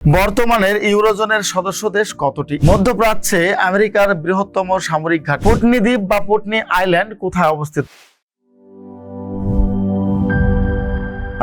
বর্তমানের ইউরোজোনের সদস্য দেশ কতটি? মধ্যপ্রাচ্যে আমেরিকার বৃহত্তম সামরিক ঘাঁটি পুটনি দ্বীপ বা পুটনি আইল্যান্ড কোথায় অবস্থিত?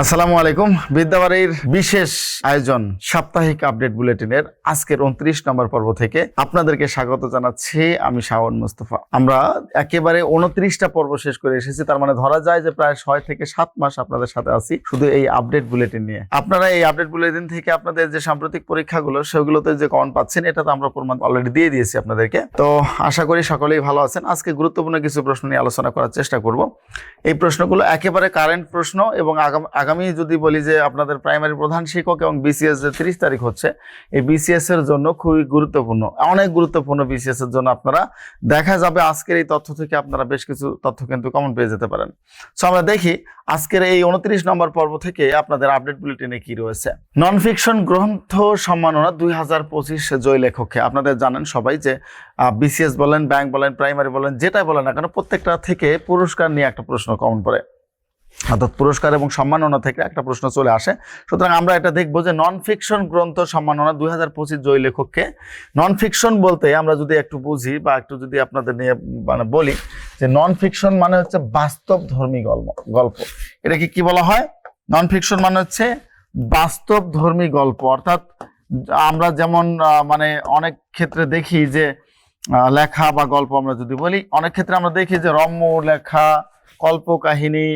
আসসালামু আলাইকুম। বিদ্যাবাড়ির বিশেষ আয়োজন সাপ্তাহিক আপডেট বুলেটিনের আজকের 29 নম্বর পর্ব থেকে আপনাদেরকে স্বাগত জানাচ্ছি। আমি শাওন মুস্তফা। আমরা একেবারে 29টা পর্ব শেষ করে এসেছি, তার মানে ধরা যায় যে প্রায় 6 থেকে 7 মাস আপনাদের সাথে আছি শুধু এই আপডেট বুলেটিন নিয়ে। আপনারা এই আপডেট বুলেটিন থেকে আপনাদের যে সাম্প্রতিক পরীক্ষাগুলো সেগুলোতে যে কমেন্ট পাচ্ছেন এটা তো আমরা প্রমাণ অলরেডি দিয়ে দিয়েছি আপনাদেরকে। তো আশা করি সকলেই ভালো আছেন। আজকে গুরুত্বপূর্ণ কিছু প্রশ্ন নিয়ে আলোচনা করার চেষ্টা করব। এই প্রশ্নগুলো একেবারে কারেন্ট প্রশ্ন এবং আগামী যদি বলি যে আপনাদের প্রাইমারি প্রধান শিক্ষক এবং বিসিএস যে 30 তারিখ হচ্ছে, এই বিসিএস এর জন্য খুবই গুরুত্বপূর্ণ, অনেক গুরুত্বপূর্ণ বিসিএস এর জন্য। আপনারা দেখা যাবে আজকের এই তথ্য থেকে আপনারা বেশ কিছু তথ্য কিন্তু কমন পেয়ে যেতে পারেন। সো আমরা দেখি আজকের এই 29 নম্বর পর্ব থেকে আপনাদের আপডেট বুলেটিনে কি রয়েছে। নন ফিকশন গ্রন্থ সম্মাননা 2025 জয়ী লেখককে। আপনাদের জানেন সবাই যে বিসিএস বলেন, ব্যাংক বলেন, প্রাইমারি বলেন, যেটাই বলেন না কেন প্রত্যেকটা থেকে পুরস্কার নিয়ে একটা প্রশ্ন কমন পড়ে, অর্থাৎ পুরস্কার এবং সম্মাননা থেকে একটা প্রশ্ন চলে আসে। সুতরাং আমরা এটা দেখবো যে নন ফিকশন গ্রন্থ সম্মাননা 2025 জয়ী লেখককে। নন ফিকশন বলতে আমরা যদি একটু বুঝি বা একটু যদি আপনাদের নিয়ে বলি যে নন ফিকশন মানে হচ্ছে বাস্তব ধর্মী গল্প। এটাকে কি বলা হয়? নন ফিকশন মানে হচ্ছে বাস্তব ধর্মী গল্প। অর্থাৎ আমরা যেমন অনেক ক্ষেত্রে দেখি যে লেখা বা গল্প আমরা যদি বলি, অনেক ক্ষেত্রে আমরা দেখি যে রম্য লেখা, কল্প কাহিনী,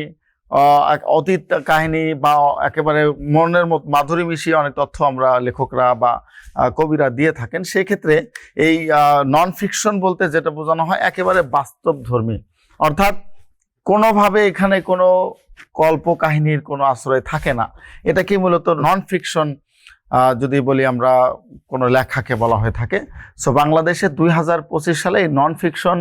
অতীত কাহিনী বা একেবারে মনের মতো মাধুরী মিশিয়ে অনেক তথ্য আমরা লেখকরা বা কবিরা দিয়ে থাকেন। সেই ক্ষেত্রে এই নন ফিকশন বলতে যেটা বোঝানো হয় একেবারে বাস্তব ধর্মী, অর্থাৎ কোনোভাবে এখানে কোনো কল্প কাহিনীর কোনো আশ্রয় থাকে না। এটা কি মূলত নন ফিকশন যদি বলি আমরা কোনো লেখাকে বলা হয়ে থাকে। সো বাংলাদেশে 2025 সালে এই নন ফিকশন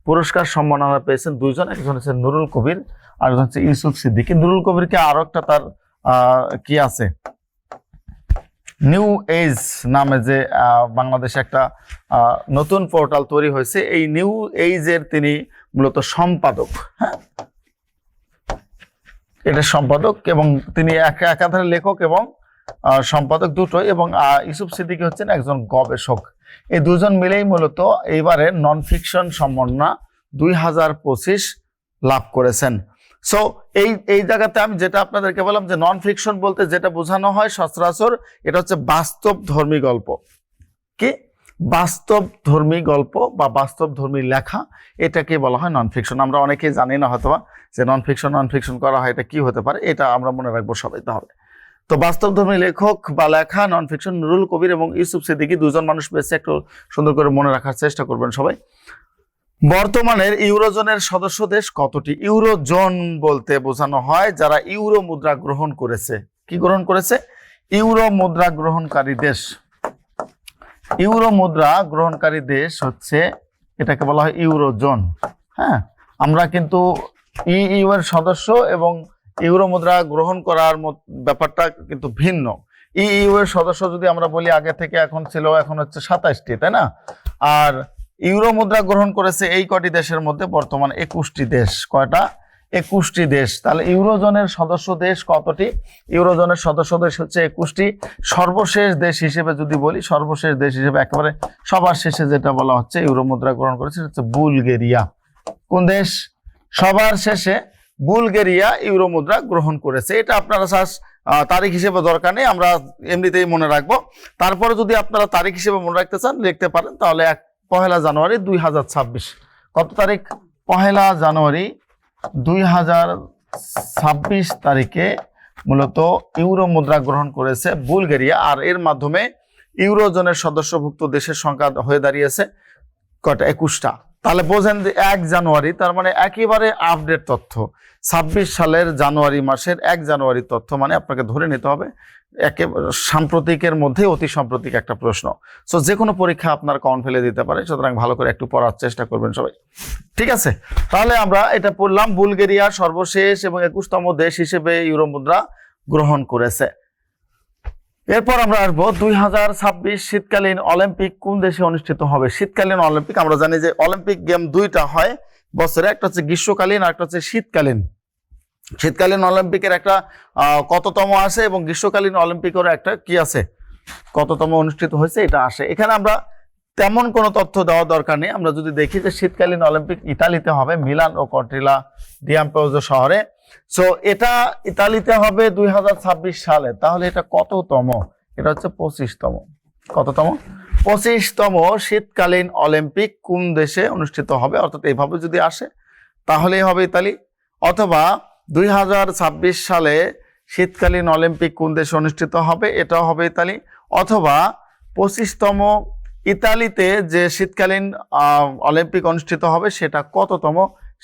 পুরস্কার সম্মাননা পেয়েছেন দুইজন, একজন হচ্ছে নুরুল কবির, আরেকজন হচ্ছে ইউসুফ সিদ্দিকী। নুরুল কবিরকে আরো একটা তার কি আছে, নিউ এজ নামে যে বাংলাদেশে একটা নতুন পোর্টাল তৈরি হয়েছে, এই নিউ এজের তিনি মূলত সম্পাদক। হ্যাঁ, এটা সম্পাদক এবং তিনি একাধারে লেখক এবং সম্পাদক দুটো, এবং ইউসুফ সিদ্দিকী হচ্ছেন একজন গবেষক। এই দুজন মিলেই মূলত এইবারে নন ফিকশন সম্মাননা 2025 লাভ করেছেন। সো এই জায়গাতে আমি যেটা আপনাদেরকে বললাম যে নন ফিকশন বলতে যেটা বোঝানো হয় সচরাচর এটা হচ্ছে বাস্তব ধর্মী গল্প। কি বাস্তব ধর্মী গল্প বা বাস্তব ধর্মী লেখা, এটাকে বলা হয় নন ফিকশন। আমরা অনেকেই জানি না হয়তো যে নন ফিকশন করা হয় এটা কি হতে পারে, এটা আমরা মনে রাখবো সবাই। তাহলে তো বাস্তবধর্মী লেখক বা লেখা নন ফিকশন নুরুল কবির এবং ইউসুফ সিদ্দিকী দুজন মানুষ পেয়েছে। একটু সুন্দর করে মনে রাখার চেষ্টা করবেন সবাই। বর্তমানের ইউরোজোনের সদস্য দেশ কতটি? ইউরোজোন বলতে বোঝানো হয় যারা ইউরো মুদ্রা গ্রহণ করেছে। কি গ্রহণ করেছে? ইউরো মুদ্রা গ্রহণকারী দেশ। ইউরো মুদ্রা গ্রহণকারী দেশ হচ্ছে, এটাকে বলা হয় ইউরোজোন। হ্যাঁ, আমরা কিন্তু ইইউ এর সদস্য এবং ইউরো মুদ্রা গ্রহণ করার ব্যাপারটা কিন্তু ভিন্ন। ইইউ এর সদস্য যদি আমরা বলি আগে থেকে এখন ছিল, এখন হচ্ছে 27টি, তাই না? আর ইউরো মুদ্রা গ্রহণ করেছে এই কটি দেশের মধ্যে বর্তমান 21টি দেশ। কয়টা? 21টি দেশ। তাহলে ইউরোজোনের সদস্য দেশ কতটি? ইউরোজোনের সদস্য দেশ হচ্ছে 21টি। সর্বশেষ দেশ হিসেবে যদি বলি, সর্বশেষ দেশ হিসেবে একেবারে সবার শেষে যেটা বলা হচ্ছে ইউরো মুদ্রা গ্রহণ করেছে হচ্ছে বুলগেরিয়া। কোন দেশ? সবার শেষে বুলগেরিয়া ইউরো মুদ্রা গ্রহণ করেছে। এটা আপনারা তারিখ হিসেবে দরকার নেই, আমরা এমনিতেই মনে রাখবো। তারপরে যদি আপনারা তারিখ হিসেবে মনে রাখতে চান লিখতে পারেন। তাহলে 1 জানুয়ারি 2026। কত তারিখ? 1 জানুয়ারি 2026 তারিখে মূলত ইউরো মুদ্রা গ্রহণ করেছে বুলগেরিয়া। আর এর মাধ্যমে ইউরোজোনের সদস্যভুক্ত দেশের সংখ্যা হয়ে দাঁড়িয়েছে কয়টা? 21টা। তাহলে বোঝেন যে 1 জানুয়ারি, তার মানে একেবারে আপডেট তথ্য। 26 সালের জানুয়ারি মাসের 1 জানুয়ারি তথ্য, মানে আপনাকে ধরে নিতে হবে একেবারে সাম্প্রতিকের মধ্যে অতি সাম্প্রতিক একটা প্রশ্ন। সো যে কোনো পরীক্ষা আপনার কমন ফেলে দিতে পারে, সুতরাং ভালো করে একটু পড়ার চেষ্টা করবেন সবাই, ঠিক আছে? তাহলে আমরা এটা পড়লাম, বুলগেরিয়া সর্বশেষ এবং 21তম দেশ হিসেবে ইউরো মুদ্রা গ্রহণ করেছে। এরপর আমরা আসবো 2026 শীতকালীন অলিম্পিক কোন দেশে অনুষ্ঠিত হবে? শীতকালীন অলিম্পিক, আমরা জানি যে অলিম্পিক গেম দুইটা হয় বছরে, একটা হচ্ছে গ্রীষ্মকালীন আর একটা হচ্ছে শীতকালীন। শীতকালীন অলিম্পিকের একটা কততম আছে এবং গ্রীষ্মকালীন অলিম্পিকেরও একটা কি আছে কততম অনুষ্ঠিত হয়েছে এটা আসে। এখানে আমরা তেমন কোনো তথ্য দেওয়া দরকার নেই। আমরা যদি দেখি যে শীতকালীন অলিম্পিক ইতালিতে হবে, মিলান ও কর্টিলা ডিয়াম্পেজো শহরে। সো এটা ইতালিতে হবে 2026 সালে। তাহলে এটা কততম? এটা হচ্ছে 25তম। কততম? 25তম শীতকালীন অলিম্পিক কোন দেশে অনুষ্ঠিত হবে? অর্থাৎ এইভাবে যদি আসে তাহলেই হবে ইতালি। অথবা 2026 সালে শীতকালীন অলিম্পিক কোন দেশে অনুষ্ঠিত হবে? এটাও হবে ইতালি। অথবা 25তম ইতালিতে যে শীতকালীন অলিম্পিক অনুষ্ঠিত হবে সেটা কততম?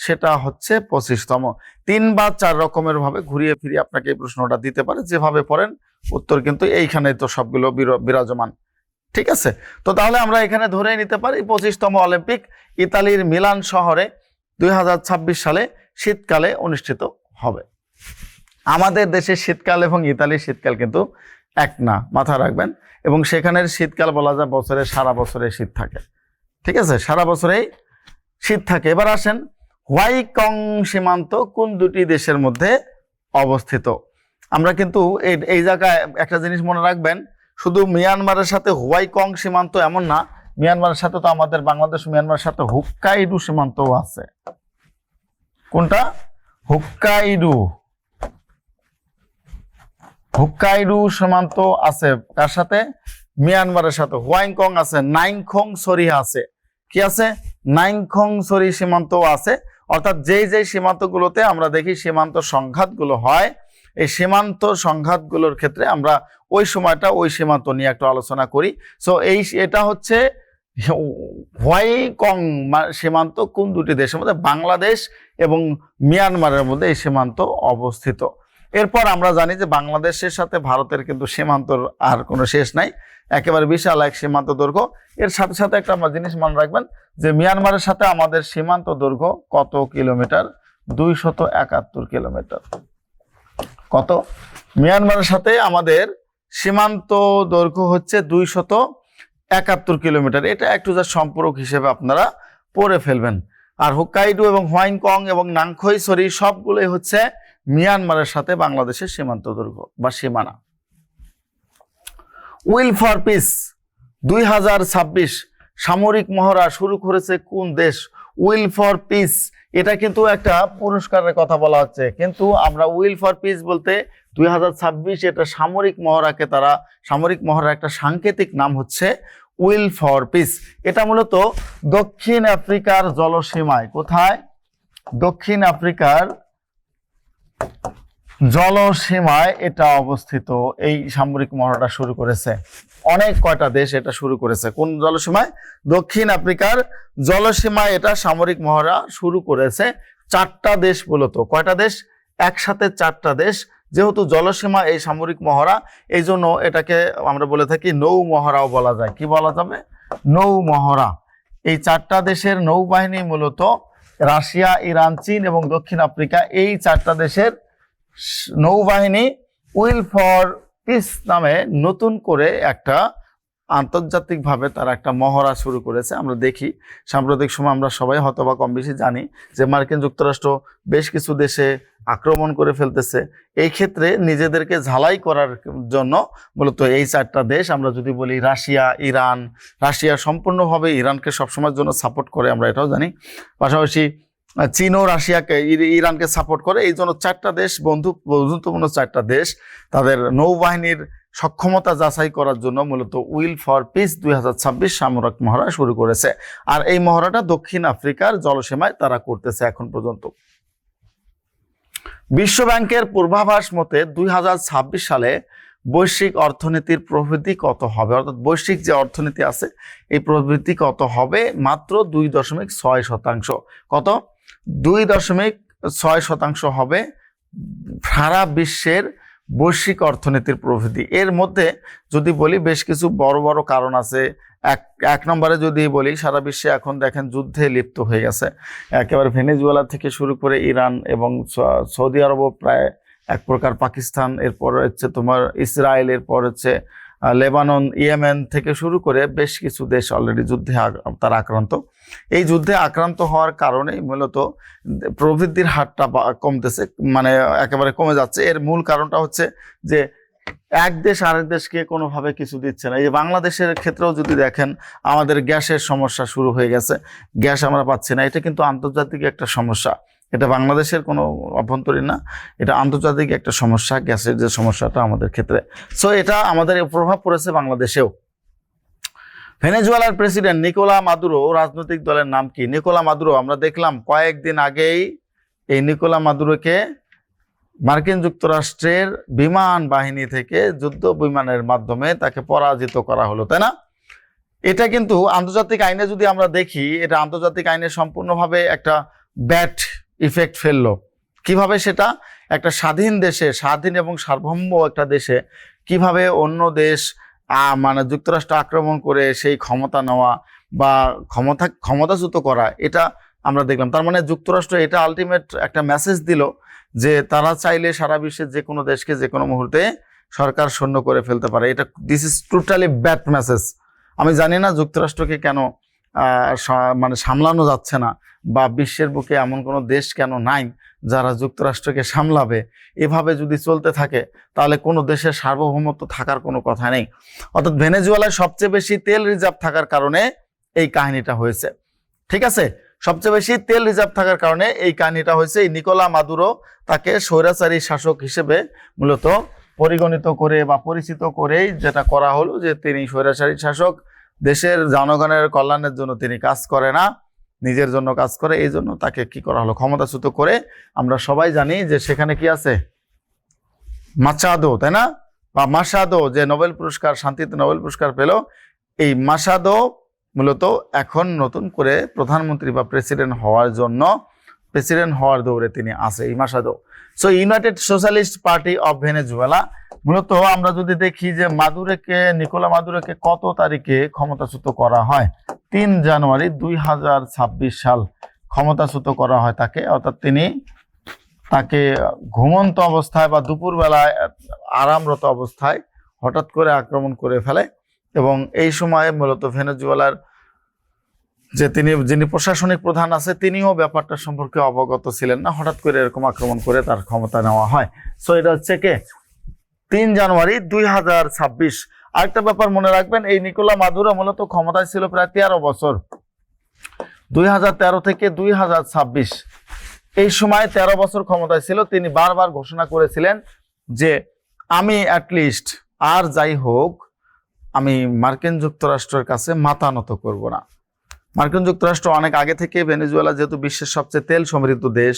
সেটা হচ্ছে 25তম। 3 বা 4 রকমের ভাবে ঘুরিয়ে ফিরিয়ে আপনাকে এই প্রশ্নটা দিতে পারে। যেভাবে পড়েন উত্তর কিন্তু এইখানে তো সবগুলো বিরাজমান। ঠিক আছে, তো তাহলে আমরা এখানে ধরে নিতে পারি 25তম অলিম্পিক ইতালির মিলান শহরে 2026 সালে শীতকালে অনুষ্ঠিত হবে। আমাদের দেশের শীতকাল এবং ইতালির শীতকাল কিন্তু এক না, মাথায় রাখবেন। এবং সেখানের শীতকাল বলা যায় বছরে সারা বছরে শীত থাকে। ঠিক আছে, সারা বছরেই শীত থাকে। এবার আসেন, হোয়াইকং সীমান্ত কোন দুটি দেশের মধ্যে অবস্থিত? আমরা কিন্তু এই জায়গায় একটা জিনিস মনে রাখবেন, শুধু মিয়ানমারের সাথে হোয়াইকং সীমান্ত এমন না, মিয়ানমারের সাথে তো আমাদের বাংলাদেশ মিয়ানমারের সাথে হুক্কাইডু সীমান্তও আছে। কোনটা? হুক্কাইডু। হুক্কাইডু সীমান্ত আছে কার সাথে? মিয়ানমারের সাথে। হোয়াইকং আছে, নাইংখং সরি আছে। কি আছে? নাইংখং সরি সীমান্ত আছে। অর্থাৎ যেই সীমান্তগুলোতে আমরা দেখি সীমান্ত সংঘাতগুলো হয়, এই সীমান্ত সংঘাতগুলোর ক্ষেত্রে আমরা ওই সময়টা ওই সীমান্ত নিয়ে একটু আলোচনা করি। সো এটা হচ্ছে হোয়াইকং সীমান্ত কোন দুটি দেশের মধ্যে? বাংলাদেশ এবং মিয়ানমারের মধ্যে এই সীমান্ত অবস্থিত। এরপর আমরা জানি যে বাংলাদেশের সাথে ভারতের কিন্তু সীমান্তর আর কোনো শেষ নাই, একেবারে বিশাল এক সীমান্ত দৈর্ঘ্য। এর সাথে সাথে একটা জিনিস মনে রাখবেন যে মিয়ানমারের সাথে আমাদের সীমান্ত দৈর্ঘ্য কত কিলোমিটার? 271 কিলোমিটার। কত? মিয়ানমারের সাথে আমাদের সীমান্ত দৈর্ঘ্য হচ্ছে 271 কিলোমিটার। এটা একটু যা সম্পর্ক হিসেবে আপনারা পড়ে ফেলবেন। আর হুক্কাইডু এবং হোয়াইকং এবং নাংখই সরি সবগুলোই হচ্ছে মিয়ানমারের সাথে বাংলাদেশের সীমান্ত দৈর্ঘ্য বা সীমানা। উইল ফর পিস 2026 সামরিক মহড়া শুরু করেছে কোন দেশ? উইল ফর পিস এটা কিন্তু একটা পুরস্কারের কথা বলা হচ্ছে, কিন্তু আমরা উইল ফর পিস বলতে 2026 এটা সামরিক মহড়াকে সামরিক মহড়ার একটা সাংকেতিক নাম হচ্ছে উইল ফর পিস। এটা মূলত দক্ষিণ আফ্রিকার জলসীমায়। কোথায়? দক্ষিণ আফ্রিকার জলসীমায় এটা অবস্থিত। এই সামরিক মহড়াটা শুরু করেছে অনেক কয়টা দেশ এটা শুরু করেছে। কোন জলসীমায়? দক্ষিণ আফ্রিকার জলসীমায় এটা সামরিক মহড়া শুরু করেছে 4টা দেশ মূলত। কয়টা দেশ? একসাথে 4টা দেশ। যেহেতু জলসীমা এই সামরিক মহড়া, এই জন্য এটাকে আমরা বলে থাকি নৌ মহড়াও বলা যায়। কি বলা যাবে? নৌ মহড়া। এই 4টা দেশের নৌবাহিনী মূলত রাশিয়া, ইরান, চীন এবং দক্ষিণ আফ্রিকা, এই 4টা দেশের নৌবাহিনী উইল ফর পিস নামে নতুন করে একটা আন্তর্জাতিকভাবে তারা একটা মহড়া শুরু করেছে। আমরা দেখি সাম্প্রতিক সময় আমরা সবাই হয়তোবা কম বেশি জানি যে মার্কিন যুক্তরাষ্ট্র বেশ কিছু দেশে আক্রমণ করে ফেলতেছে। এই ক্ষেত্রে নিজেদেরকে ঝালাই করার জন্য মূলত এই 4টা দেশ, আমরা যদি বলি রাশিয়া, ইরান, রাশিয়া সম্পূর্ণভাবে ইরানকে সবসময়ের জন্য সাপোর্ট করে, আমরা এটাও জানি। পাশাপাশি চীনও রাশিয়াকে, ইরানকে সাপোর্ট করে। এই জন্য 4টা দেশ বন্ধুত্বপূর্ণ 4টা দেশ তাদের নৌবাহিনীর সক্ষমতা যাচাই করার জন্য মূলত উইল ফর পিস 2026 সামরিক মহড়া শুরু করেছে। আর এই মহড়াটা দক্ষিণ আফ্রিকার জলসীমায় তারা করতেছে এখন পর্যন্ত। বিশ্ব ব্যাংকের পূর্বাভাস মতে 2026 সালে বৈশ্বিক অর্থনীতির প্রবৃদ্ধি কত হবে? অর্থাৎ বৈশ্বিক যে অর্থনীতি আছে এই প্রবৃদ্ধি কত হবে? মাত্র 2.6%। কত? 2.6% হবে সারা বিশ্বের বৈশ্বিক অর্থনীতির প্রবৃদ্ধি। এর মধ্যে যদি বলি বেশ কিছু বড় বড় কারণ আছে। এক নম্বরে যদি বলি, সারা বিশ্বে এখন দেখেন যুদ্ধে লিপ্ত হয়ে গেছে। একেবারে ভেনেজুয়েলা থেকে শুরু করে ইরান এবং সৌদি আরবও প্রায় এক প্রকার, পাকিস্তান, এরপর হচ্ছে তোমার ইসরায়েল, এরপর হচ্ছে লেবানন, ইয়েমেন থেকে শুরু করে বেশ কিছু দেশ অলরেডি যুদ্ধে তারা আক্রান্ত। এই যুদ্ধে আক্রান্ত হওয়ার কারণে মূলত প্রবৃদ্ধির হারটা কমতেছে, মানে একেবারে কমে যাচ্ছে। এর মূল কারণটা হচ্ছে যে এক দেশ আরেক দেশকে কোনোভাবে কিছু দিচ্ছে না। এই যে বাংলাদেশের ক্ষেত্রেও যদি দেখেন, আমাদের গ্যাসের সমস্যা শুরু হয়ে গেছে, গ্যাস আমরা পাচ্ছি না। এটা কিন্তু আন্তর্জাতিক একটা সমস্যা, এটা বাংলাদেশের কোনো অভ্যন্তরীণ না, এটা আন্তর্জাতিক একটা সমস্যা, গ্যাসের যে সমস্যাটা আমাদের ক্ষেত্রে। সো এটা আমাদের প্রভাব পড়েছে বাংলাদেশেও। ভেনেজুয়েলার প্রেসিডেন্ট নিকোলা মাদুরো, রাজনৈতিক দলের নাম কি? নিকোলা মাদুরো, আমরা দেখলাম কয়েকদিন আগেই এই নিকোলা মাদুরোকে মার্কিন যুক্তরাষ্ট্রের বিমান বাহিনী থেকে যুদ্ধ বিমানের মাধ্যমে তাকে পরাজিত করা হলো, তাই না? এটা কিন্তু আন্তর্জাতিক আইনে যদি আমরা দেখি, এটা আন্তর্জাতিক আইনে সম্পূর্ণভাবে একটা ব্যাড ইফেক্ট ফেললো। কিভাবে সেটা? একটা স্বাধীন দেশে, স্বাধীন এবং সার্বভৌম একটা দেশে কিভাবে অন্য দেশ মানে যুক্তরাষ্ট্র আক্রমণ করে সেই ক্ষমতা নেওয়া বা ক্ষমতাচ্যুত করা, এটা আমরা দেখলাম। তার মানে যুক্তরাষ্ট্র এটা আলটিমেট একটা মেসেজ দিল যে তারা চাইলে সারা বিশ্বের যে কোনো দেশকে যে কোনো মুহূর্তে সরকার শূন্য করে ফেলতে পারে। এটা this is totally bad message. আমি জানি না যুক্তরাষ্ট্রকে কেন মানে সামলানো যাচ্ছে না, বা বিশ্বের বুকে এমন কোনো দেশ কেন নাই যারা যুক্তরাষ্ট্রকে সামলাবে। এভাবে যদি চলতে থাকে তাহলে কোনো দেশের সার্বভৌমত্ব থাকার কোনো কথা নেই। অর্থাৎ ভেনেজুয়েলায় সবচেয়ে বেশি তেল রিজার্ভ থাকার কারণে এই কাহিনীটা হয়েছে, ঠিক আছে? সবচেয়ে বেশি তেল রিজার্ভ থাকার কারণে এই কাহিনীটা হয়েছে। এই নিকোলা মাদুরো, তাকে স্বৈরাচারী শাসক হিসেবে মূলত পরিগণিত করে বা পরিচিত করেই যেটা করা হলো যে তিনি স্বৈরাচারী শাসক, দেশের জনগণের কল্যাণের জন্য তিনি কাজ করে না, নিজের জন্য কাজ করে। এই জন্য তাকে কি করা হলো? ক্ষমতাচ্যুত করে। আমরা সবাই জানি যে সেখানে কি আছে, মাচাদো, তাই না? বা মাসাদো, যে নোবেল পুরস্কার, শান্তিতে নোবেল পুরস্কার পেল, এই মাসাদো মূলত এখন নতুন করে প্রধানমন্ত্রী বা প্রেসিডেন্ট হওয়ার দৌড়ে তিনি আছে, এই Machado. So United Socialist Party of Venezuela, মূলত আমরা যদি দেখি যে নিকোলা মাদুরোকে কত তারিখে ক্ষমতাচ্যুত করা হয়? 3 জানুয়ারি 2026 সাল ক্ষমতাচ্যুত করা হয় তাকে। অর্থাৎ তাকে ঘুমন্ত অবস্থায় বা দুপুরবেলায় আরামরত অবস্থায় হঠাৎ করে আক্রমণ করে ফেলে। এবং এই সময়ে মূলত ভেনেজুয়েলার যে যিনি প্রশাসনিক প্রধান আছে, তিনিও ব্যাপারটা সম্পর্কে অবগত ছিলেন না, হঠাৎ করে এরকম আক্রমণ করে তার ক্ষমতা নেওয়া হয়। সো এটা হচ্ছে 3 জানুয়ারি 2026। আরেকটা ব্যাপার মনে রাখবেন, এই নিকোলা মাদুরো মূলত ক্ষমতায় ছিল প্রায় 13 বছর, 2013 থেকে 2026। এই সময় 13 বছর ক্ষমতায় ছিল। তিনি বারবার ঘোষণা করেছিলেন যে আমি অ্যাটলিস্ট আর যাই হোক আমি মার্কিন যুক্তরাষ্ট্রের কাছে মাথা নত করব না। মার্কিন যুক্তরাষ্ট্র অনেক আগে থেকে, ভেনেজুয়েলা যেহেতু বিশ্বের সবচেয়ে তেল সমৃদ্ধ দেশ,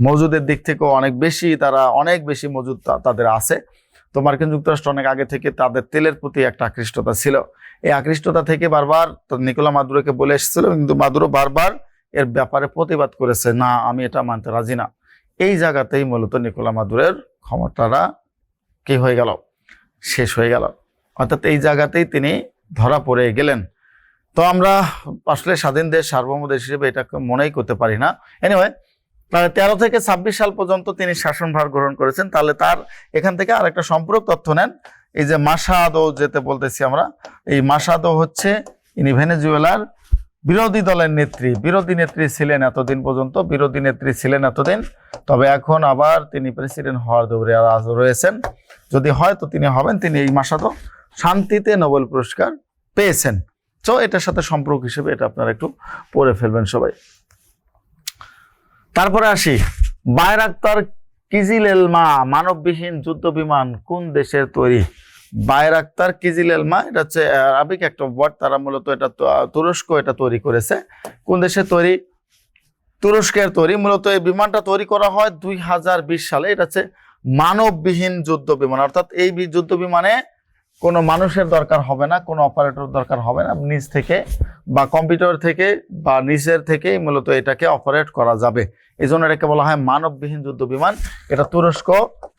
মজুদের দিক থেকেও অনেক বেশি মজুদ তাদের আছে। তো মার্কিন যুক্তরাষ্ট্র অনেক আগে থেকে তাদের তেলের প্রতি একটা আকৃষ্টতা ছিল। এই আকৃষ্টতা থেকে বারবার নিকোলা মাদুরোকে বলে এসেছিল, কিন্তু মাদুরো বারবার এর ব্যাপারে প্রতিবাদ করেছে, না আমি এটা মানতে রাজি না। এই জায়গাতেই মূলত নিকোলা মাদুরোর ক্ষমতাটা কি হয়ে গেল? শেষ হয়ে গেল। অর্থাৎ এই জায়গাতেই তিনি ধরা পড়ে গেলেন। তো আমরা আসলে স্বাধীন দেশ, সার্বভৌম দেশ হিসেবে এটাকে মনেই করতে পারি না। এনিওয়ে, 13 থেকে 26 সাল পর্যন্ত তিনি শাসনভার গ্রহণ করেছেন। তাহলে তার এখান থেকে আর একটা সম্পূরক তথ্য নেন। এই যে মাসাদো যেতে বলতেছি আমরা, এই মাসাদো হচ্ছে ইনি ভেনেজুয়েলার বিরোধী দলের বিরোধী নেত্রী ছিলেন এতদিন পর্যন্ত, তবে এখন আবার তিনি প্রেসিডেন্ট হওয়ার দৌড়ে রয়েছেন। যদি হয় তো তিনি হবেন। তিনি এই মাসাদো শান্তিতে নোবেল পুরস্কার পেয়েছেন। তো এটার সাথে সম্পর্ক হিসেবে এটা আপনারা একটু পড়ে ফেলবেন সবাই। তারপরে আসি, বায়রাক্তার কিজিলেলমা মানববিহীন যুদ্ধ বিমান কোন দেশের তৈরি? বায়রাক্তার কিজিলেলমা, এটা হচ্ছে আরবিক একটা ওয়ার্ড, তারা মূলত এটা তুরস্ক এটা তৈরি করেছে। কোন দেশের তৈরি? তুরস্কের তৈরি। মূলত এই বিমানটা তৈরি করা হয় 2020 সালে। এটা হচ্ছে মানববিহীন যুদ্ধ বিমান। অর্থাৎ এই যুদ্ধ বিমানে কোনো মানুষের দরকার হবে না, কোনো অপারেটর দরকার হবে না, নিজ থেকে বা কম্পিউটার থেকে বা নিচের থেকেই মূলত এটাকে অপারেট করা যাবে। এই জন্য এটাকে বলা হয় মানববিহীন যুদ্ধ বিমান। এটা তুরস্ক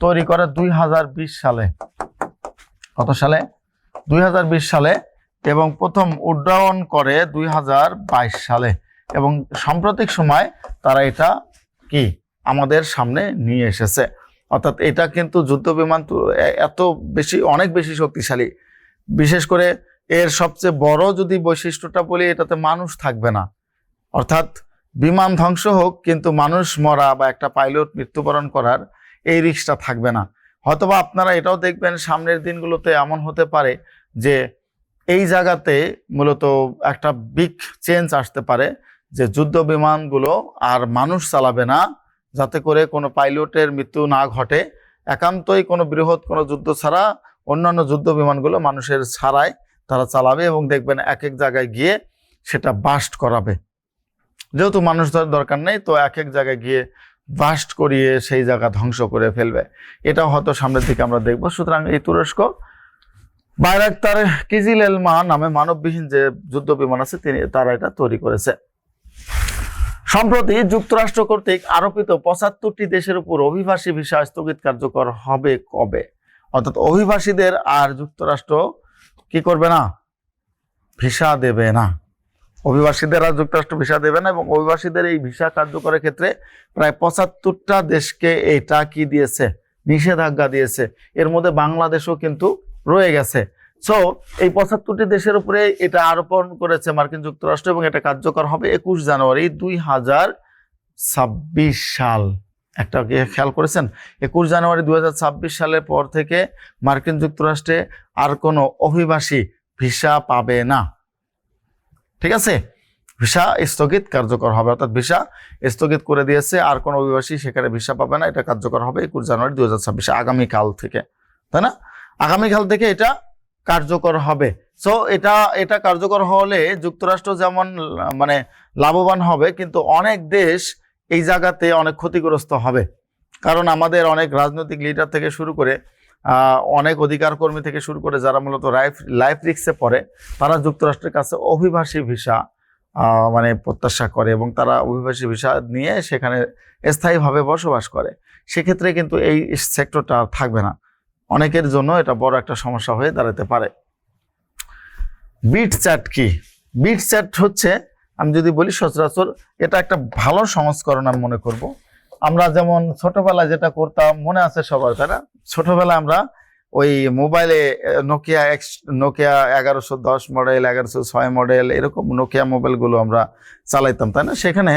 তৈরি করে 2020 সালে। কত সালে? 2020 সালে। এবং প্রথম উড্ডয়ন করে 2022 সালে। এবং সাম্প্রতিক সময় তারা এটা কি আমাদের সামনে নিয়ে এসেছে। অর্থাৎ এটা কিন্তু যুদ্ধ বিমান এত বেশি, অনেক বেশি শক্তিশালী। বিশেষ করে এর সবচেয়ে বড় যদি বৈশিষ্ট্যটা বলি, এটাতে মানুষ থাকবে না। অর্থাৎ বিমান ধ্বংস হোক, কিন্তু মানুষ মরা বা একটা পাইলট মৃত্যুবরণ করার এই রিস্কটা থাকবে না। হয়তোবা আপনারা এটাও দেখবেন সামনের দিনগুলোতে এমন হতে পারে যে এই জায়গাতে মূলত একটা বিগ চেঞ্জ আসতে পারে, যে যুদ্ধ বিমানগুলো আর মানুষ চালাবে না, যাতে করে কোনো পাইলটের মৃত্যু না ঘটে। একান্তই কোনো বৃহৎ কোনো যুদ্ধ ছাড়া অন্যান্য যুদ্ধ বিমানগুলো মানুষের ছাড়াই তারা চালাবে, এবং দেখবেন এক এক জায়গায় গিয়ে সেটা বাস্ট করাবে। যেহেতু মানুষ দরকার নেই, তো এক এক জায়গায় গিয়ে বাস্ট করিয়ে সেই জায়গা ধ্বংস করে ফেলবে। এটা হয়তো সামনের দিকে আমরা দেখবো। সুতরাং এই তুরস্ক বায়রাক্তার কিজিল এলমা নামে মানববিহীন যে যুদ্ধ বিমান আছে তারা এটা তৈরি করেছে। সম্প্রতি যুক্তরাষ্ট্র কর্তৃক আরোপিত ৭৫টি দেশের উপর অভিবাসী ভিসা স্থগিত কার্যকর হবে কবে? অর্থাৎ অভিবাসীদের আর যুক্তরাষ্ট্র কি করবে না, ভিসা দেবে না। অভিবাসীদের আর যুক্তরাষ্ট্র ভিসা দেবে না, এবং অভিবাসীদের এই ভিসা কার্যকরের ক্ষেত্রে প্রায় ৭৫টা দেশকে এটা কি দিয়েছে, নিষেধাজ্ঞা দিয়েছে। এর মধ্যে বাংলাদেশও কিন্তু রয়ে গেছে। সো এই ৭৫টি দেশের উপরে এটা আরোপণ করেছে মার্কিন যুক্তরাষ্ট্র, এবং এটা কার্যকর হবে ২১ জানুয়ারি ২০২৬ সাল। একটা খেয়াল করেছেন, ২১ জানুয়ারি ২০২৬ সালের পর থেকে মার্কিন যুক্তরাষ্ট্রে আর কোনো অভিবাসী ভিসা পাবে না। ঠিক আছে, ভিসা স্থগিত কার্যকর হবে, অর্থাৎ ভিসা স্থগিত করে দিয়েছে, আর কোনো অভিবাসী সেখানে ভিসা পাবে না। এটা কার্যকর হবে ২১ জানুয়ারি ২০২৬, আগামীকাল থেকে, তাই না? আগামীকাল থেকে এটা কার্যকর হবে। সো এটা কার্যকর হলে যুক্তরাষ্ট্র যেমন মানে লাভবান হবে, কিন্তু অনেক দেশ এই জায়গাতে অনেক ক্ষতিগ্রস্ত হবে। কারণ আমাদের অনেক রাজনৈতিক লিডার থেকে শুরু করে অনেক অধিকার কর্মী থেকে শুরু করে যারা মূলত লাইফ রিস্কে পড়ে, তারা যুক্তরাষ্ট্রের কাছে অভিবাসী ভিসা মানে প্রত্যাশা করে, এবং তারা অভিবাসী ভিসা নিয়ে সেখানে স্থায়ীভাবে বসবাস করে। সেক্ষেত্রে কিন্তু এই সেক্টরটা থাকবে না। অনেকের জন্য এটা বড় একটা সমস্যা হয়ে দাঁড়াতে পারে। বিট চ্যাট কি? বিট চ্যাট হচ্ছে, আমি যদি বলি সচরাচর এটা একটা ভালো সংস্করণ আমি মনে করব। আমরা যেমন ছোটবেলায় যেটা করতাম মনে আছে সবার, তাই না? ছোটবেলায় আমরা ওই মোবাইলে নোকিয়া 1110 মডেল, 1106 মডেল, এরকম নোকিয়া মোবাইলগুলো আমরা চালাইতাম, তাই না? সেখানে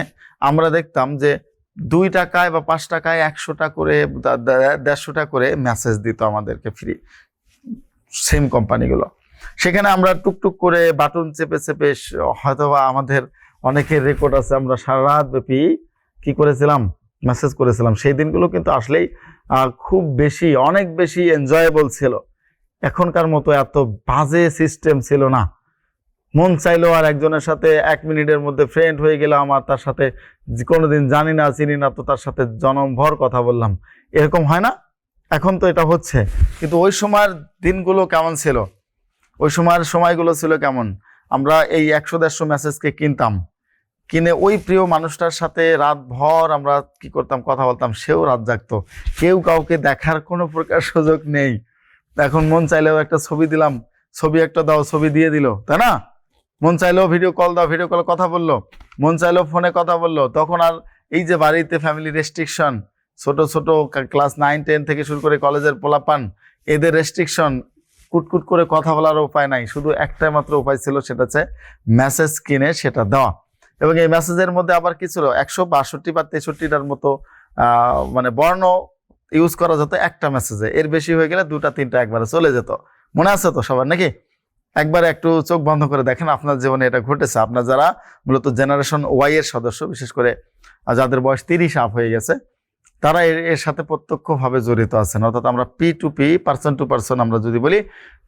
আমরা দেখতাম যে 2 টাকায় বা 5 টাকায় 100টা করে 150টা করে মেসেজ দিত আমাদেরকে ফ্রি, সিম কোম্পানিগুলো। সেখানে আমরা টুকটুক করে বাটন চেপে চেপে, হয়তোবা আমাদের অনেকের রেকর্ড আছে, আমরা সারা রাত ব্যাপী কি করেছিলাম, মেসেজ করেছিলাম। সেই দিনগুলো কিন্তু আসলেই খুব বেশি, অনেক বেশি এনজয়েবল ছিল। এখনকার মতো এত বাজে সিস্টেম ছিল না। মন চাইলো আর একজনের সাথে 1 মিনিটের মধ্যে ফ্রেন্ড হয়ে গেলাম, আর তার সাথে কোনোদিন জানি না চিনি না, তো তার সাথে জনমভর কথা বললাম, এরকম হয় না? এখন তো এটা হচ্ছে, কিন্তু ওই সময়ের দিনগুলো কেমন ছিল, ওই সময়ের সময়গুলো ছিল কেমন? আমরা এই 100-150 মেসেজকে কিনতাম, কিনে ওই প্রিয় মানুষটার সাথে রাত ভর আমরা কি করতাম, কথা বলতাম, সেও রাত জাগতো। কেউ কাউকে দেখার কোনো প্রকার সুযোগ নেই। এখন মন চাইলেও একটা ছবি দিলাম, ছবি একটা দাও, ছবি দিয়ে দিল, তাই না? মন চাইলেও ভিডিও কল দাও, ভিডিও কলে কথা বললো, মন চাইলেও ফোনে কথা বললো। তখন আর এই যে বাড়িতে ফ্যামিলি রেস্ট্রিকশন, ছোট ছোট ক্লাস 9-10 থেকে শুরু করে কলেজের পোলাপান, এদের রেস্ট্রিকশন, কুটকুট করে কথা বলার উপায় নাই। শুধু একটাই মাত্র উপায় ছিল, সেটা হচ্ছে মেসেজ কিনে সেটা দেওয়া। এবং এই মেসেজের মধ্যে আবার কি ছিল, 162 বা 63টার মতো মানে বর্ণ ইউজ করা যেত একটা মেসেজে। এর বেশি হয়ে গেলে 2-3টা একবারে চলে যেত। মনে আছে তো সবার নাকি? একবারে একটু চোখ বন্ধ করে দেখেন আপনার জীবনে এটা ঘটেছে। আপনার যারা মূলত জেনারেশন ওয়াই এর সদস্য, বিশেষ করে যাদের বয়স 30 আপ হয়ে গেছে, তারা এর সাথে প্রত্যক্ষভাবে জড়িত আছেন। অর্থাৎ আমরা P2P, পার্সন টু পার্সন, আমরা যদি বলি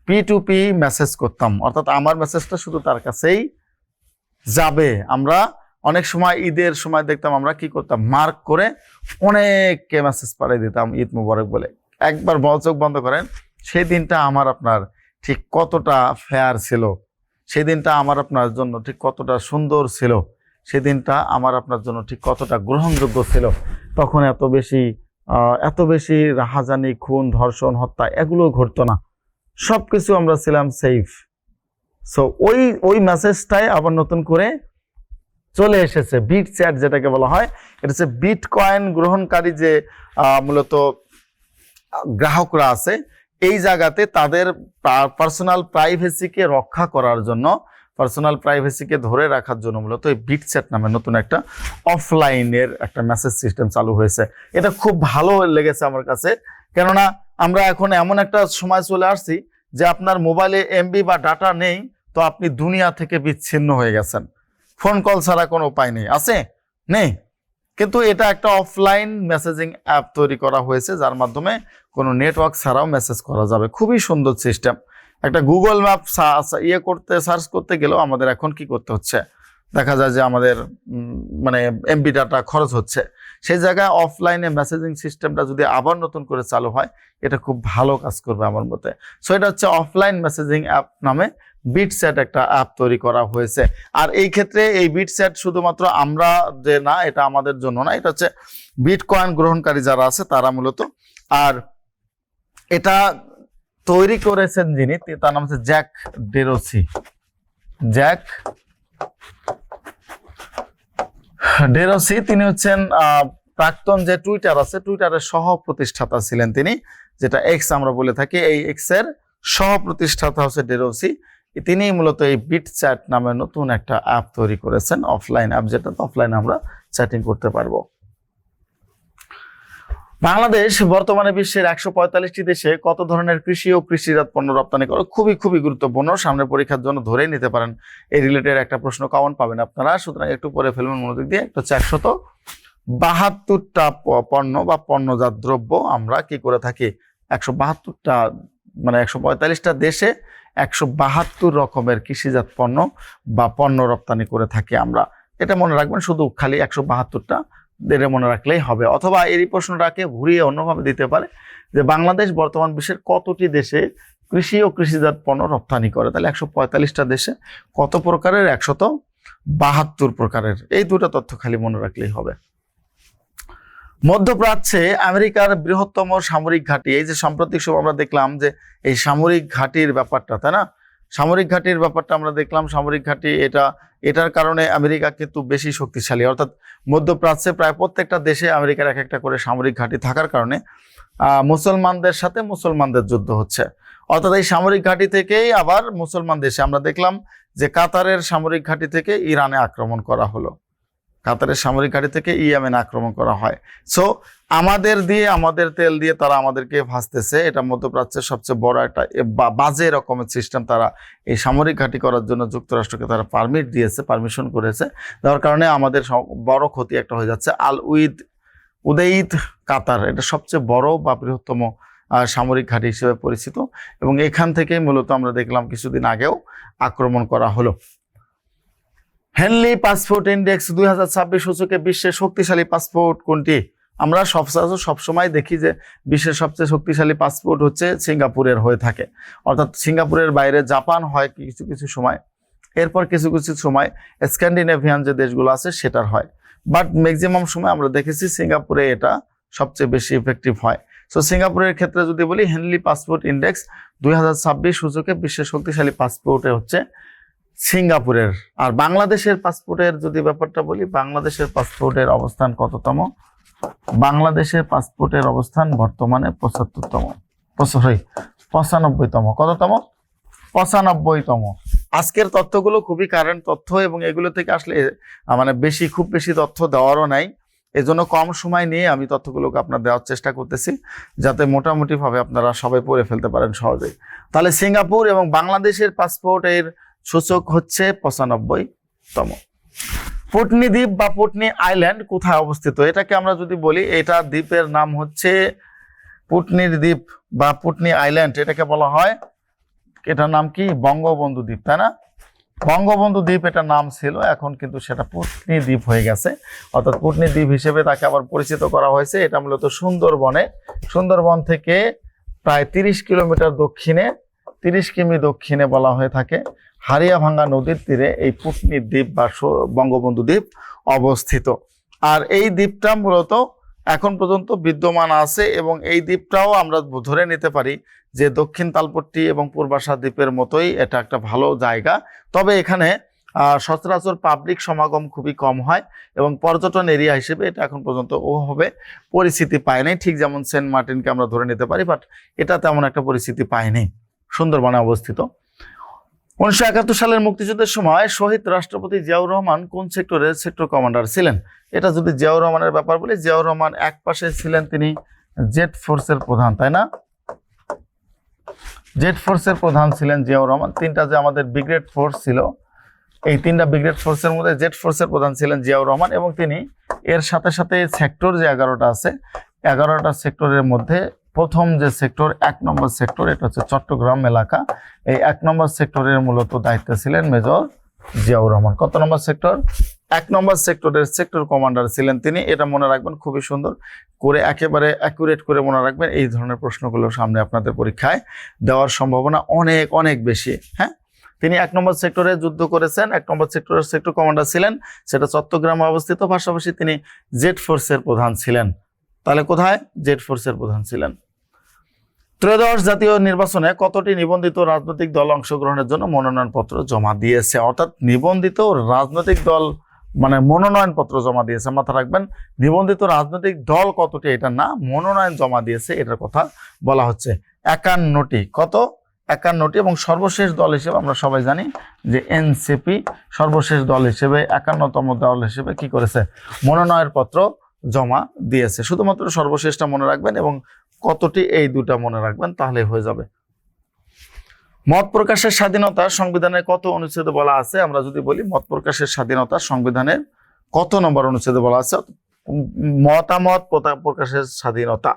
P2P মেসেজ করতাম, অর্থাৎ আমার মেসেজটা শুধু তার কাছেই যাবে। আমরা অনেক সময় ঈদের সময় দেখতাম আমরা কি করতাম, মার্ক করে অনেককে মেসেজ পাঠিয়ে দিতাম ঈদ মুবারক বলে। একবার চোখ বন্ধ করেন, সেই দিনটা আমার আপনার ঠিক কতটা ফেয়ার ছিল, সেই দিনটা আমার আপনার জন্য ঠিক কতটা সুন্দর ছিল, সেই দিনটা আমার আপনার জন্য ঠিক কতটা গ্রহণযোগ্য ছিল। তখন এত বেশি রাহাজানি, খুন, ধর্ষণ, হত্যা এগুলো ঘটতো না, সবকিছু আমরা ছিলাম সেফ। সো ওই মেসেজটাই আবার নতুন করে চলে এসেছে, বিট চ্যাট যেটাকে বলা হয়। এটা হচ্ছে বিটকয়েন গ্রহণকারী যে মূলত গ্রাহকরা আছে, এই জায়গাতে তাদের পার্সোনাল প্রাইভেসিকে রক্ষা করার জন্য, পার্সোনাল প্রাইভেসিকে ধরে রাখার জন্য মূলত এই বিট চ্যাট নামে নতুন একটা অফলাইনের একটা মেসেজ সিস্টেম চালু হয়েছে। এটা খুব ভালো লেগেছে আমার কাছে, কেননা আমরা এখন এমন একটা সময় চলে আসছি যে আপনার মোবাইলে এমবি বা ডাটা নেই তো আপনি দুনিয়া থেকে বিচ্ছিন্ন হয়ে গেছেন, ফোন কল ছাড়া কোনো উপায় নেই, আছে নেই। কিন্তু এটা একটা অফলাইন মেসেজিং অ্যাপ তৈরি করা হয়েছে যার মাধ্যমে কোনো নেটওয়ার্ক ছাড়াও মেসেজ করা যাবে। খুবই সুন্দর সিস্টেম। একটা গুগল ম্যাপ সার্চ করতে গেলেও আমাদের এখন কি করতে হচ্ছে, দেখা যায় যে আমাদের মানে এমবি ডাটা খরচ হচ্ছে। সেই জায়গায় অফলাইনে মেসেজিং সিস্টেমটা যদি আবার নতুন করে চালু হয় এটা খুব ভালো কাজ করবে আমার মতে। সো এটা হচ্ছে অফলাইন মেসেজিং অ্যাপ নামে বিটচ্যাট একটা অ্যাপ তৈরি করা হয়েছে। আর এই ক্ষেত্রে এই বিটচ্যাট শুধুমাত্র আমরা যে না, এটা আমাদের জন্য না, এটা হচ্ছে বিটকয়েন গ্রহণকারী যারা আছে তারা মূলত। আর এটা তৈরি করেছেন যিনি, তার নাম হচ্ছে জ্যাক ডেরোসি। তিনি হচ্ছেন প্রাক্তন যে টুইটার আছে, টুইটারের সহ প্রতিষ্ঠাতা ছিলেন তিনি, যেটা এক্স আমরা বলে থাকি। এই এক্স এর সহ প্রতিষ্ঠাতা হচ্ছে ডেরোসি। তিনি মূলত এই বিটচ্যাট নামে নতুন একটা অ্যাপ তৈরি করেছেন, অফলাইন অ্যাপ, যেটা অফলাইনে আমরা চ্যাটিং করতে পারবো। বাংলাদেশ বর্তমানে বিশ্বের 145টি দেশে কত ধরনের কৃষি ও কৃষিজাত পণ্য রপ্তানি করে? খুবই খুবই গুরুত্বপূর্ণ, সামনের পরীক্ষার জন্য ধরেই নিতে পারেন এই রিলেটেড একটা প্রশ্ন কমন পাবেন আপনারা, সুতরাং একটু পরে ফেলবেন মনোযোগ দিয়ে। একটা হচ্ছে 172টা পণ্য বা পণ্যজাত দ্রব্য আমরা কি করে থাকি, 172টা মানে 145টা দেশে 172 রকমের কৃষিজাত পণ্য বা পণ্য রপ্তানি করে থাকি আমরা। এটা মনে রাখবেন, শুধু খালি 172টা এটা মনে রাখলেই হবে। অথবা এই প্রশ্নটাকে ঘুরিয়ে অন্যভাবে দিতে পারে যে বাংলাদেশ বর্তমান বিশ্বের কতটি দেশে কৃষি ও কৃষিজাত পণ্য রপ্তানি করে, তাহলে 145টা দেশে কত প্রকারের, 172 প্রকারের। এই দুটো তথ্য খালি মনে রাখলেই হবে। মধ্যপ্রাচ্যে আমেরিকার বৃহত্তম সামরিক ঘাঁটি, এই যে সাম্প্রতিক সময় আমরা দেখলাম যে এই সামরিক ঘাঁটির ব্যাপারটা, তাই না, সামরিক ঘাঁটির ব্যাপারটা আমরা দেখলাম। সামরিক ঘাঁটি এটার কারণে আমেরিকা কিন্তু বেশি শক্তিশালী, অর্থাৎ মধ্যপ্রাচ্যে প্রায় প্রত্যেকটা দেশে আমেরিকার এক একটা করে সামরিক ঘাঁটি থাকার কারণে মুসলমানদের সাথে মুসলমানদের যুদ্ধ হচ্ছে। অর্থাৎ এই সামরিক ঘাঁটি থেকেই আবার মুসলমান দেশে আমরা দেখলাম যে কাতারের সামরিক ঘাঁটি থেকে ইরানে আক্রমণ করা হলো, কাতারের সামরিক ঘাঁটি থেকে ইয়েমেনে আক্রমণ করা হয়। সো আমাদের তেল দিয়ে তারা আমাদেরকে ভাসতেছে। এটা মধ্যপ্রাচ্যের সবচেয়ে বড় একটা বাজে রকমের সিস্টেম। তারা এই সামরিক ঘাঁটি করার জন্য যুক্তরাষ্ট্রকে তারা পারমিশন করেছে, যার কারণে আমাদের বড় ক্ষতি একটা হয়ে যাচ্ছে। উদেইদ কাতার, এটা সবচেয়ে বড় বা বৃহত্তম সামরিক ঘাঁটি হিসেবে পরিচিত, এবং এখান থেকেই মূলত আমরা দেখলাম কিছুদিন আগেও আক্রমণ করা হলো। হেনলি পাসপোর্ট ইন্ডেক্স 2026 সূচকে বিশ্বের শক্তিশালী পাসপোর্ট কোনটি? আমরা সবসময় দেখি যে বিশ্বের সবচেয়ে শক্তিশালী পাসপোর্ট হচ্ছে সিঙ্গাপুরের হয়ে থাকে, অর্থাৎ সিঙ্গাপুরের বাইরে জাপান হয় কিছু কিছু সময়, এরপর কিছু কিছু সময় স্ক্যান্ডিনেভিয়ান যে দেশগুলো আছে সেটার হয়, বাট ম্যাক্সিমাম সময় আমরা দেখেছি সিঙ্গাপুরে এটা সবচেয়ে বেশি ইফেক্টিভ হয়। সো সিঙ্গাপুরের ক্ষেত্রে যদি বলি, হেনলি পাসপোর্ট ইন্ডেক্স 2026 সূচকে বিশ্বের শক্তিশালী পাসপোর্টে হচ্ছে সিঙ্গাপুরের। আর বাংলাদেশের পাসপোর্টের যদি ব্যাপারটা বলি, বাংলাদেশের পাসপোর্টের অবস্থান কততম? বাংলাদেশের পাসপোর্টের অবস্থান বর্তমানে 95তম। কততম? 95তম। আজকের তথ্যগুলো খুবই কারেন্ট তথ্য, এবং এগুলো থেকে আসলে মানে খুব বেশি তথ্য দেওয়ারও নাই, এজন্য কম সময় নিয়ে আমি তথ্যগুলোকে আপনার দেওয়ার চেষ্টা করতেছি, যাতে মোটামুটি ভাবে আপনারা সবাই পড়ে ফেলতে পারেন সহজেই। তাহলে সিঙ্গাপুর এবং বাংলাদেশের পাসপোর্টের সূচক হচ্ছে 95তম। পুটনি দ্বীপ বা পুটনি আইল্যান্ড কোথায় অবস্থিত? এটাকে আমরা যদি বলি, এটা দ্বীপের নাম হচ্ছে পুটনির দ্বীপ বা পুটনি আইল্যান্ড, এটাকে বলা হয়, এটার নাম কি? বঙ্গবন্ধু দ্বীপ, তাই না? বঙ্গবন্ধু দ্বীপ এটা নাম ছিল, এখন কিন্তু সেটা পুটনি দ্বীপ হয়ে গেছে, অর্থাৎ পুটনি দ্বীপ হিসেবে তাকে আবার পরিচিত করা হয়েছে। এটা মূলত সুন্দরবন থেকে প্রায় 30 কিলোমিটার দক্ষিণে, 30 কিমি দক্ষিণে বলা হয়ে থাকে, হারিয়াভাঙ্গা নদীর তীরে এই পুটনি দ্বীপ বা বঙ্গবন্ধু দ্বীপ অবস্থিত। আর এই দ্বীপটা মূলত এখন পর্যন্ত বিদ্যমান আছে, এবং এই দ্বীপটাও আমরা ধরে নিতে পারি যে দক্ষিণ তালপট্টি এবং পূর্বাশা দ্বীপের মতোই এটা একটা ভালো জায়গা। তবে এখানে সচরাচর পাবলিক সমাগম খুবই কম হয়, এবং পর্যটন এরিয়া হিসেবে এটা এখন পর্যন্ত ওভাবে পরিচিতি পায়নি, ঠিক যেমন সেন্ট মার্টিনকে আমরা ধরে নিতে পারি, বাট এটা তেমন একটা পরিচিতি পায়নি। সুন্দরবনে অবস্থিত। 1971 সালের মুক্তিযুদ্ধের সময় শহীদ রাষ্ট্রপতি জিয়াউর রহমান কোন সেক্টরের সেক্টর কমান্ডার ছিলেন? এটা যদি জিয়াউর রহমানের ব্যাপার বলি, জিয়াউর রহমান এক পাশে ছিলেন তিনি জেট ফোর্সের প্রধান, তাই না? জেড ফোর্সের প্রধান ছিলেন জিয়াউর রহমান। তিনটা যে আমাদের ব্রিগেড ফোর্স ছিল, এই তিনটা ব্রিগেড ফোর্সের মধ্যে জেড ফোর্সের প্রধান ছিলেন জিয়াউর রহমান এবং তিনি এর সাথে সাথে সেক্টর যে 11টা আছে 11টা সেক্টরের মধ্যে প্রথম যে সেক্টর 1 নম্বর সেক্টর, এটা হচ্ছে চট্টগ্রাম এলাকা। এই 1 নম্বর সেক্টরের মূলত দায়িত্বে ছিলেন মেজর জিয়াউর রহমান। কত নম্বর সেক্টর? 1 নম্বর সেক্টরের সেক্টর কমান্ডার ছিলেন তিনি। এটা মনে রাখবেন, খুবই সুন্দর করে একেবারে অ্যাকুরেট করে মনে রাখবেন। এই ধরনের প্রশ্নগুলো সামনে আপনাদের পরীক্ষায় দেওয়ার সম্ভাবনা অনেক অনেক বেশি। হ্যাঁ, তিনি 1 নম্বর সেক্টরে যুদ্ধ করেছেন, 1 নম্বর সেক্টরের সেক্টর কমান্ডার ছিলেন, সেটা চট্টগ্রামে অবস্থিত। পাশাপাশি তিনি জেড ফোর্সের প্রধান ছিলেন। তাহলে কোথায়? জেড ফোর্সের প্রধান ছিলেন। ত্রয়োদশ জাতীয় নির্বাচনে কতটি নিবন্ধিত রাজনৈতিক দল অংশগ্রহণের জন্য মনোনয়নপত্র জমা দিয়েছে? অর্থাৎ নিবন্ধিত রাজনৈতিক দল মানে মনোনয়নপত্র জমা দিয়েছে। মাথা রাখবেন, নিবন্ধিত রাজনৈতিক দল কতটি এটা না, মনোনয়ন জমা দিয়েছে এটার কথা বলা হচ্ছে। 51টি। কত? 51টি। এবং সর্বশেষ দল হিসেবে আমরা সবাই জানি যে এনসিপি সর্বশেষ দল হিসেবে 51তম দল হিসেবে কি করেছে? মনোনয়নপত্র জমা দিয়েছে। শুধুমাত্র সর্বশেষটা মনে রাখবেন এবং কতটি, এই দুটা মনে রাখবেন, তাহলে হয়ে যাবে। মত প্রকাশের স্বাধীনতা সংবিধানের কত অনুচ্ছেদে বলা আছে? আমরা যদি বলি মত প্রকাশের স্বাধীনতা সংবিধানের কত নম্বর অনুচ্ছেদে বলা আছে? মতামত প্রকাশের স্বাধীনতা,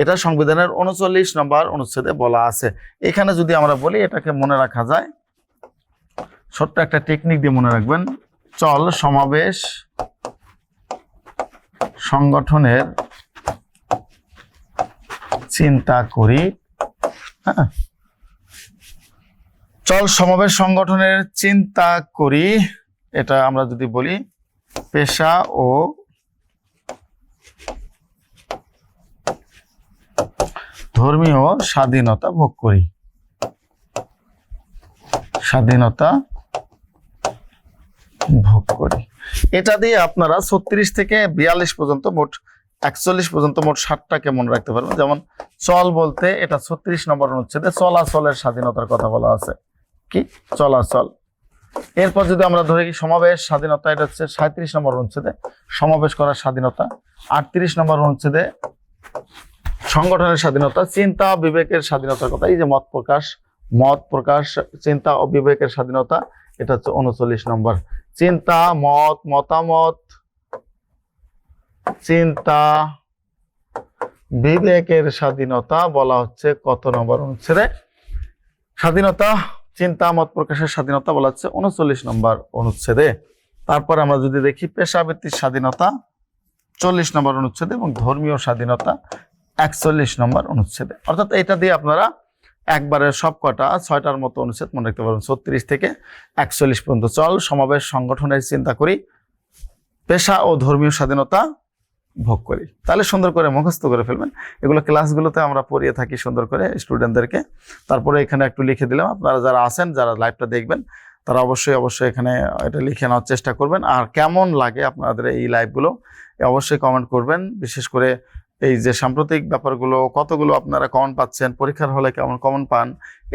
এটা সংবিধানের 39 নম্বর অনুচ্ছেদে বলা আছে। এখানে যদি আমরা বলি, এটাকে মনে রাখা যায় ছোট্ট একটা টেকনিক দিয়ে মনে রাখবেন। চল সমাবেশ সংগঠনের চিন্তা করি। হ্যাঁ, চল সমাবেশ সংগঠনের চিন্তা করি, এটা আমরা যদি বলি পেশা ও ধর্মীয় স্বাধীনতা ভোগ করি। স্বাধীনতা ভোগ করি, এটা দিয়ে আপনারা 36 থেকে 42 পর্যন্ত মোট 41 পর্যন্ত মোট 60টাকে মনে রাখতে পারবেন। যেমন চল বলতে এটা 36 নম্বর অনুচ্ছেদে চলাচলের স্বাধীনতার কথা বলা আছে। কি? চলাচল। এরপর যদি আমরা ধরে কি সমাবেশ স্বাধীনতা, এটা হচ্ছে 37 নম্বর অনুচ্ছেদে সমাবেশ করার স্বাধীনতা। 38 নম্বর অনুচ্ছেদে সংগঠনের স্বাধীনতা। চিন্তা বিবেকের স্বাধীনতার কথা, এই যে মত প্রকাশ চিন্তা ও বিবেকের স্বাধীনতা, এটা হচ্ছে 39 নম্বর। চিন্তা, মত, মতামত, চিন্তা বিবেকের স্বাধীনতা বলা হচ্ছে কত নম্বর অনুচ্ছেদে? স্বাধীনতা, চিন্তা, মত প্রকাশের স্বাধীনতা বলা হচ্ছে 39 নম্বর অনুচ্ছেদে। তারপর আমরা যদি দেখি পেশাভিত্তিক স্বাধীনতা 40 নম্বর অনুচ্ছেদে এবং ধর্মীয় স্বাধীনতা 41 নম্বর অনুচ্ছেদে। অর্থাৎ এটা দিয়ে আপনারা একবারে সব কটা 6টার মতো অনুচ্ছেদ মনে রাখতে পারবেন, 36 থেকে 41 পর্যন্ত। চল সমাবেশ সংগঠনের চিন্তা করি, পেশা ও ধর্মীয় স্বাধীনতা ভোগ করি। তাহলে সুন্দর করে মুখস্থ করে ফেলবেন। এগুলো ক্লাসগুলোতে আমরা পড়িয়ে থাকি সুন্দর করে স্টুডেন্টদেরকে। তারপরে এখানে একটু লিখে দিলাম। আপনারা যারা আছেন, যারা লাইভটা দেখবেন, তারা অবশ্যই এখানে এটা লিখে নেওয়ার চেষ্টা করবেন। আর কেমন লাগে আপনাদের এই লাইভগুলো অবশ্যই কমেন্ট করবেন। বিশেষ করে এই যে সাম্প্রতিক ব্যাপারগুলো, কতগুলো আপনারা কমেন্ট পাচ্ছেন, পরীক্ষার হলে কেমন কমেন্ট পান,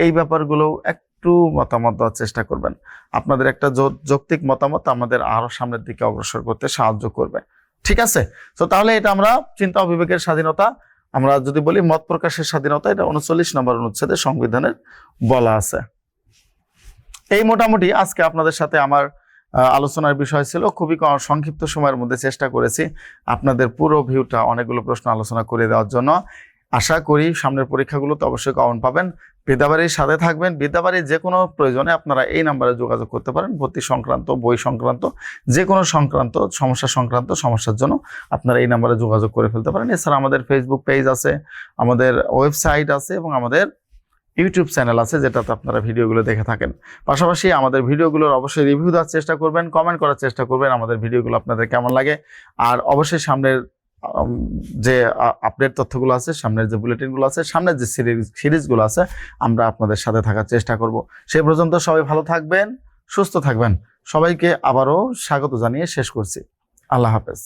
এই ব্যাপারগুলো একটু মতামত দেওয়ার চেষ্টা করবেন। আপনাদের একটা যৌক্তিক মতামত আমাদের আরো সামনের দিকে অগ্রসর করতে সাহায্য করবে। ঠিক আছে? তো তাহলে এটা আমরা চিন্তা ও বিবেকের স্বাধীনতা, আমরা যদি বলি মত প্রকাশের স্বাধীনতা, এটা 39 নম্বর অনুচ্ছেদে সংবিধানের বলা আছে। এই মোটামুটি আজকে আপনাদের সাথে আমার আলোচনার বিষয় ছিল। খুবই সংক্ষিপ্ত সময়ের মধ্যে চেষ্টা করেছি আপনাদের পুরো ভিউটা, অনেকগুলো প্রশ্ন আলোচনা করে দেওয়ার জন্য। আশা করি সামনের পরীক্ষাগুলোতে অবশ্যই কমন পাবেন। বিদ্যাবাড়ির সাথে থাকবেন। বিদ্যাবাড়ির যে কোনো প্রয়োজনে আপনারা এই নাম্বারে যোগাযোগ করতে পারেন। ভর্তি সংক্রান্ত, বই সংক্রান্ত, যে কোনো সমস্যার জন্য আপনারা এই নাম্বারে যোগাযোগ করে ফেলতে পারেন। এছাড়া আমাদের ফেসবুক পেজ আছে, আমাদের ওয়েবসাইট আছে এবং আমাদের ইউটিউব চ্যানেল আছে, যেটাতে আপনারা ভিডিওগুলো দেখে থাকেন। পাশাপাশি আমাদের ভিডিওগুলোর অবশ্যই রিভিউ দেওয়ার চেষ্টা করবেন, কমেন্ট করার চেষ্টা করবেন আমাদের ভিডিওগুলো আপনাদের কেমন লাগে। আর অবশ্যই সামনের যে আপডেট তথ্যগুলো আছে, সামনের যে বুলেটিনগুলো আছে, সামনের যে সিরিজগুলো আছে, আমরা আপনাদের সাথে থাকার চেষ্টা করব। সেই পর্যন্ত সবাই ভালো থাকবেন, সুস্থ থাকবেন। সবাইকে আবারও স্বাগত জানিয়ে শেষ করছি। আল্লাহ হাফেজ।